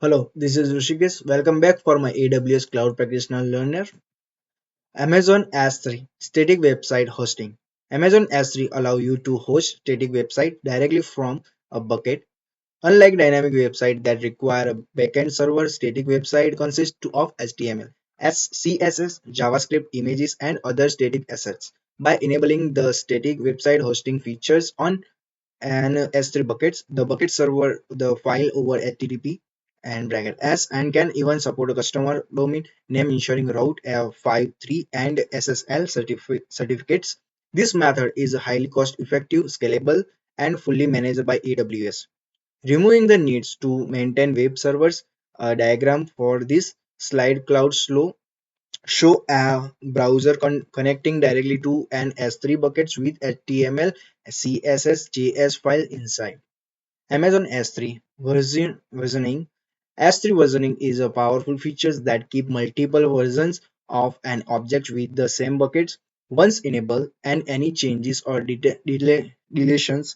Hello, this is Rishikesh. Welcome back for my AWS Cloud Practitioner Learner. Amazon S3 Static Website Hosting. Amazon S3 allow you to host static website directly from a bucket. Unlike dynamic website that require a backend server, static website consists of HTML, CSS, JavaScript, images, and other static assets. By enabling the static website hosting features on and S3 buckets. The bucket server the file over HTTP and bracket S and can even support a customer domain name ensuring route F53 and SSL certificates. This method is highly cost effective, scalable, and fully managed by AWS. Removing the needs to maintain web servers, a diagram for this slide cloud slow show a browser connecting directly to an S3 buckets with HTML, CSS, JS file inside. Amazon S3 versioning. S3 versioning is a powerful feature that keep multiple versions of an object with the same buckets. Once enabled, and any changes or deletions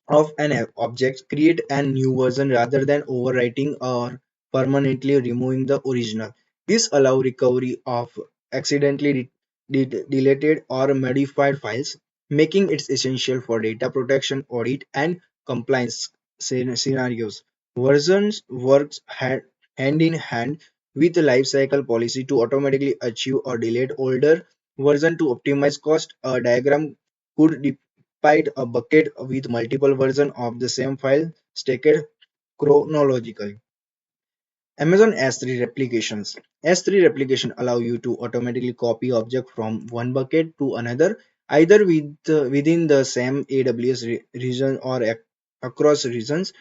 of an object create a new version rather than overwriting or permanently removing the original. This allows recovery of accidentally deleted or modified files, making it essential for data protection, audit, and compliance scenarios. Versions works hand in hand with the lifecycle policy to automatically achieve or delete older version to optimize cost. A diagram could depict a bucket with multiple versions of the same file stacked chronologically. Amazon S3 replications. S3 replication allow you to automatically copy object from one bucket to another, either within the same AWS region or across regions.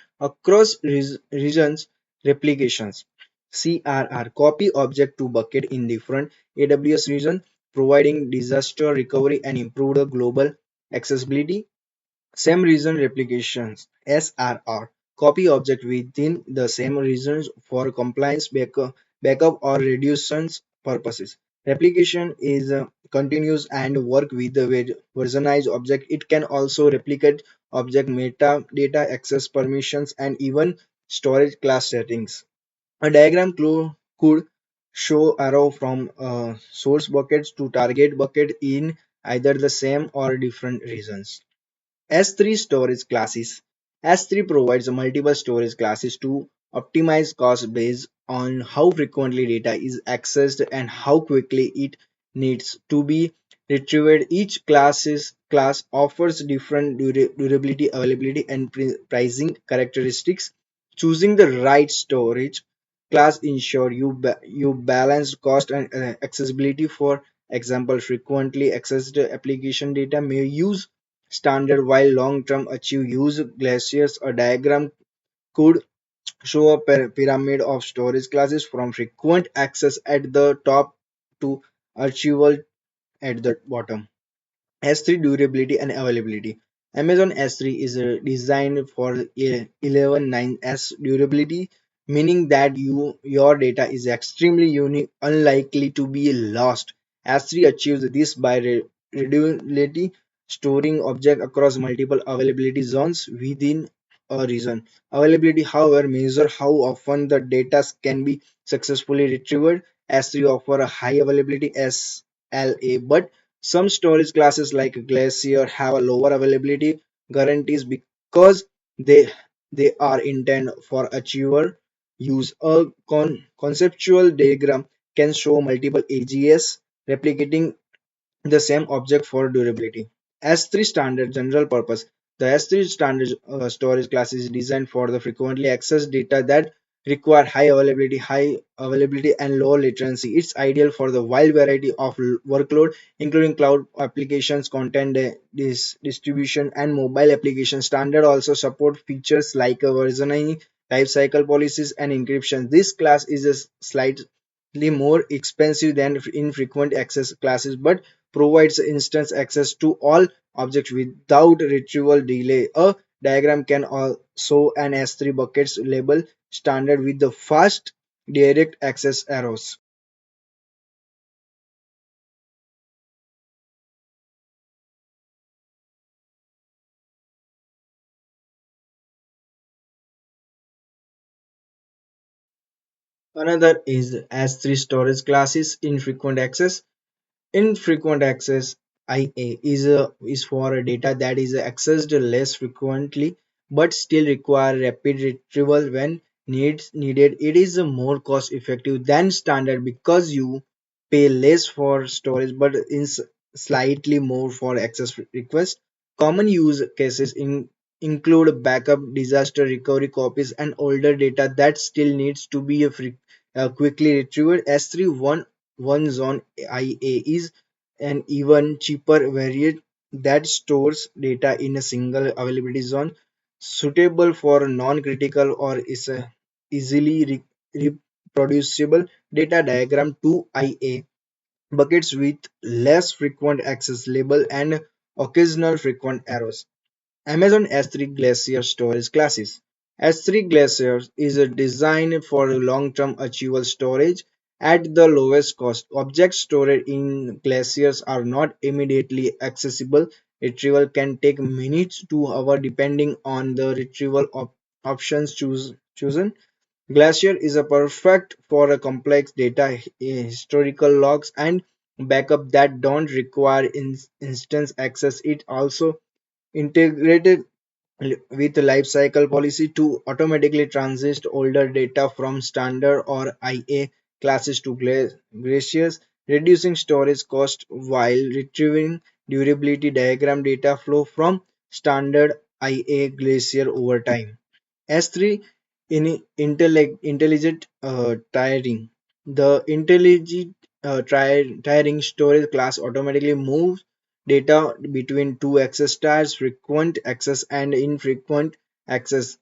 Regions replications. CRR copy object to bucket in different AWS region, providing disaster recovery and improved global accessibility. Same region replications SRR copy object within the same regions for compliance backup or reductions purposes. Replication is continuous and work with the versionized object. It can also replicate object metadata access permissions and even storage class settings. A diagram could show arrow from source buckets to target bucket in either the same or different regions. S3 storage classes. S3 provides multiple storage classes to optimize cost based on how frequently data is accessed and how quickly it needs to be retrieved. Each class offers different durability, availability, and pricing characteristics. Choosing the right storage class ensure you balance cost and accessibility. For example, frequently accessed application data may use standard while long-term achieve use glaciers. A diagram could show a pyramid of storage classes from frequent access at the top to archival at the bottom. S3 durability and availability. Amazon S3 is designed for 11.9s durability, meaning that your data is extremely unique, unlikely to be lost. S3 achieves this by redundancy, storing object across multiple availability zones within a region. Availability, however, measure how often the data can be successfully retrieved. S3 offer a high availability SLA, but some storage classes like Glacier have a lower availability guarantees because they they are intended for achiever use. A conceptual diagram can show multiple AGS replicating the same object for durability. S3 standard general purpose. The S3 standard storage class is designed for the frequently accessed data that require high availability and low latency. It's ideal for the wide variety of workload, including cloud applications, content distribution, and mobile applications. Standard also support features like versioning, lifecycle policies, and encryption. This class is a slightly more expensive than infrequent access classes, but provides instant access to all objects without retrieval delay. A diagram can also an S3 buckets label standard with the fast direct access arrows. Another is S3 storage classes infrequent access. Infrequent access IA is for a data that is accessed less frequently but still require rapid retrieval when needed. It is more cost effective than standard because you pay less for storage but slightly more for access requests. Common use cases include backup, disaster recovery copies, and older data that still needs to be quickly retrieved. S3 one zone IA is an even cheaper variant that stores data in a single availability zone, suitable for non-critical or is easily reproducible data. Diagram 2 IA buckets with less frequent access label and occasional frequent errors. Amazon S3 Glacier storage classes. S3 Glacier is designed for long-term archival storage at the lowest cost. Objects stored in glaciers are not immediately accessible. Retrieval can take minutes to hours depending on the retrieval options chosen. Glacier is a perfect for a complex data, historical logs, and backup that don't require instance access. It also integrated with lifecycle policy to automatically transit older data from standard or IA classes to glaciers, reducing storage cost while retrieving durability. Diagram data flow from standard IA glacier over time. S3 in intelligent tiering. The intelligent tiering storage class automatically moves data between two access styles, frequent access and infrequent access,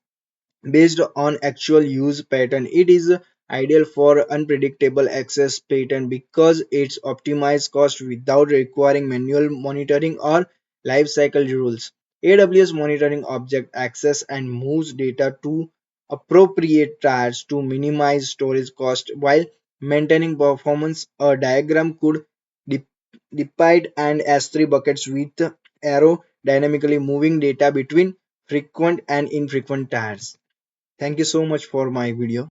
based on actual use pattern. It is ideal for unpredictable access pattern because it's optimized cost without requiring manual monitoring or lifecycle rules. AWS monitoring object access and moves data to appropriate tiers to minimize storage cost while maintaining performance. A diagram could dep- depict and S3 buckets with arrow dynamically moving data between frequent and infrequent tiers. Thank you so much for my video.